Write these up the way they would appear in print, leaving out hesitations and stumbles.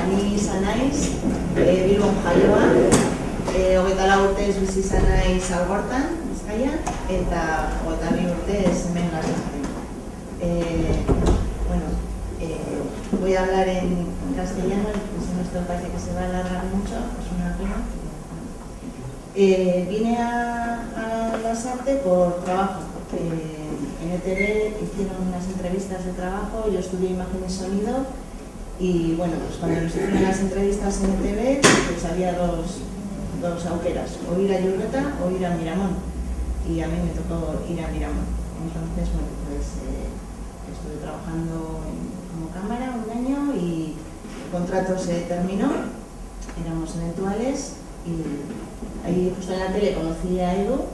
ni izan naiz, Bilbon jaioa, 24 urtez bizi izan naiz Algortan, Bizkaian, eta 22 urtez hemen Lasarten. Voy a hablar en castellano, si no esto parece que se va a alargar mucho, es una pena. Vine a Lasarte por trabajo. En ETV hicieron unas entrevistas de trabajo, yo estudié imagen y sonido y bueno, pues cuando nos hicieron las entrevistas en ETV pues había dos auqueras, o ir a Lloreta o ir a Miramón, y a mí me tocó ir a Miramón. Entonces, bueno, pues estuve trabajando como cámara un año y el contrato se terminó, éramos eventuales y ahí justo en la tele conocí a Edu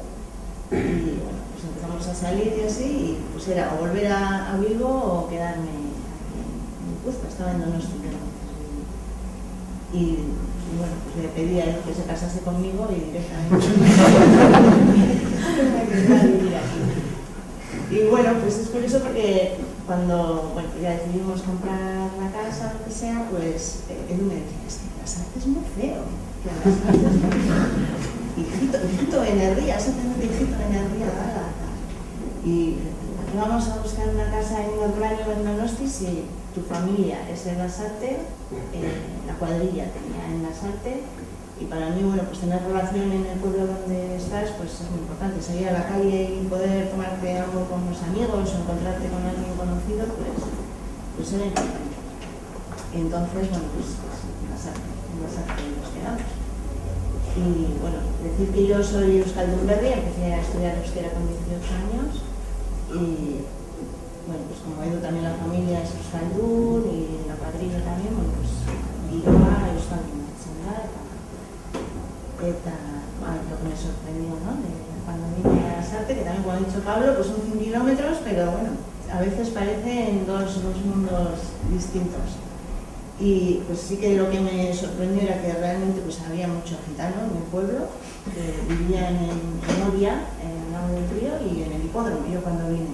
y bueno, pues empezamos a salir y así, y pues era o volver a Bilbo o quedarme aquí en Guipúzcoa, estaba en Donosti. Y bueno, pues le pedí a él que se casase conmigo y directamente y bueno, pues es curioso porque cuando ya decidimos comprar la casa o lo que sea, pues Edu me decía, es que Lasarte es muy feo, que Lasarte es muy feo. Hijito energía, exactamente hijito energía, y vamos a buscar una casa en Urbano en Donosti si tu familia es de Lasarte, la cuadrilla tenía en Lasarte, y para mí, bueno, pues tener relación en el pueblo donde estás, pues es muy importante. Salir a la calle y poder tomarte algo con los amigos o encontrarte con alguien conocido, pues era importante. Entonces, bueno, pues en Lasarte nos quedamos. Y bueno, decir que yo soy euskaldun berri, empecé a estudiar euskera con 18 años y bueno, pues como Edu también la familia es euskaldun y la padrina también, bueno, pues Giroa, euskaldun lo que me sorprendió, ¿no? Cuando vine a Lasarte, que también, como ha dicho Pablo, pues son 100 kilómetros, pero bueno, a veces parecen dos mundos distintos. Y pues sí que lo que me sorprendió era que realmente pues había mucho gitano en mi pueblo, que vivían en Novia, en el lado del río, y en el hipódromo, yo cuando vine.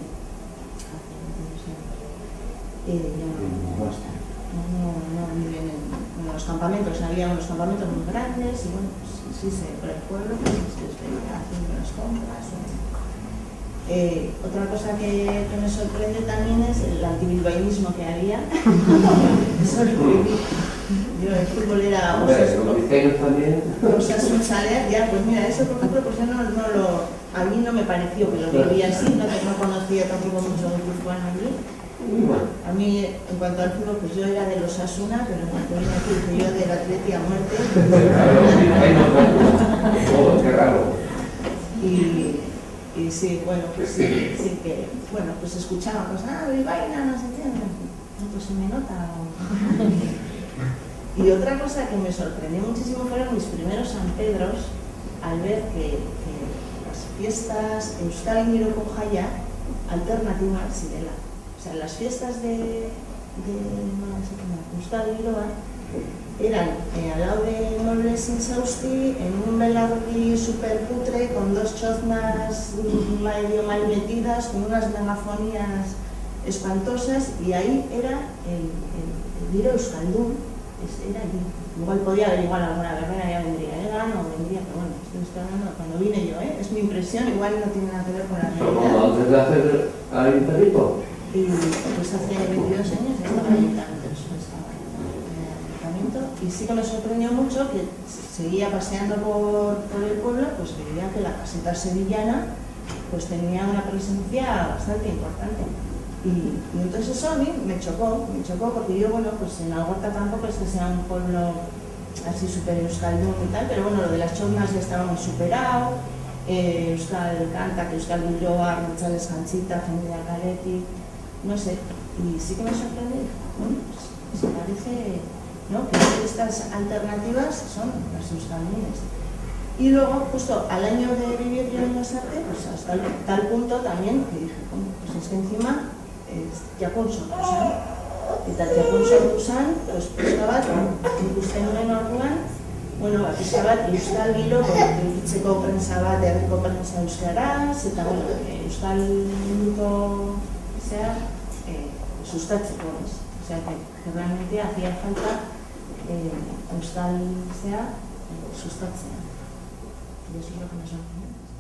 No viven en los campamentos, había unos campamentos muy grandes y bueno, pues sí, por el pueblo, pues estoy haciendo las compras. Otra cosa que me sorprende también es el antibilbaínismo que había. Eso lo viví. Yo el fútbol era Osasuna Saler, ya, pues mira, eso por ejemplo, pues yo a mí no me pareció que lo vivía así, no conocía tampoco mucho de guipuzcoano allí. A mí, en cuanto al fútbol, pues yo era de los Osasuna, pero en cuanto vine aquí, dije yo del Atleti a muerte. Qué raro. Y sí, bueno, pues sí que, bueno, pues escuchaba, pues, Bilbaína, no sé qué, pues se me nota. Y otra cosa que me sorprendió muchísimo fueron mis primeros San Pedros, al ver que las fiestas Euskal Giroko Jaia alternativas Zirela. O sea, las fiestas de Euskal Giroa eran al lado de Nobles Insausti, en un velardi super putre, con dos choznas medio mal metidas, con unas megafonías espantosas, y ahí era el Giro Euskaldun, era allí. Igual podía haber alguna guerrera, ya vendría Egan o vendría, pero bueno, estoy hablando cuando vine yo, es mi impresión, igual no tiene nada que ver con la realidad. ¿Cómo antes de hacer ayuntamiento? Y pues hace 22 años estaba en el ayuntamiento, y sí que me sorprendió mucho que seguía paseando por el pueblo, pues veía que la caseta sevillana pues tenía una presencia bastante importante. Y entonces eso a mí me chocó porque yo, bueno, pues en Algorta tampoco es que sea un pueblo así súper euskaldun y tal, pero bueno, lo de las choznas ya estaba muy superado, Euskal Kanta, Euskal Giroa, González Janchita, Familia Caleti, no sé, y sí que me sorprende, bueno, pues se parece, ¿no?, que estas alternativas son las euskaldunes. Y luego, justo al año de vivir yo en Lasarte, pues hasta tal punto también que dije, bueno, pues es que encima Jakun sortusan, eta Jakun sortusan, pues pixka bat, ikusten nuen orduan, bueno, pixka bat, Euskal Giro, ikitzeko prensa bat, herriko prensa euskaraz, eta bueno, Euskal Munduko sustatzeko, o sea, que realmente hacía falta euskal zea sustatzea. Y eso es lo que nos ofrecemos.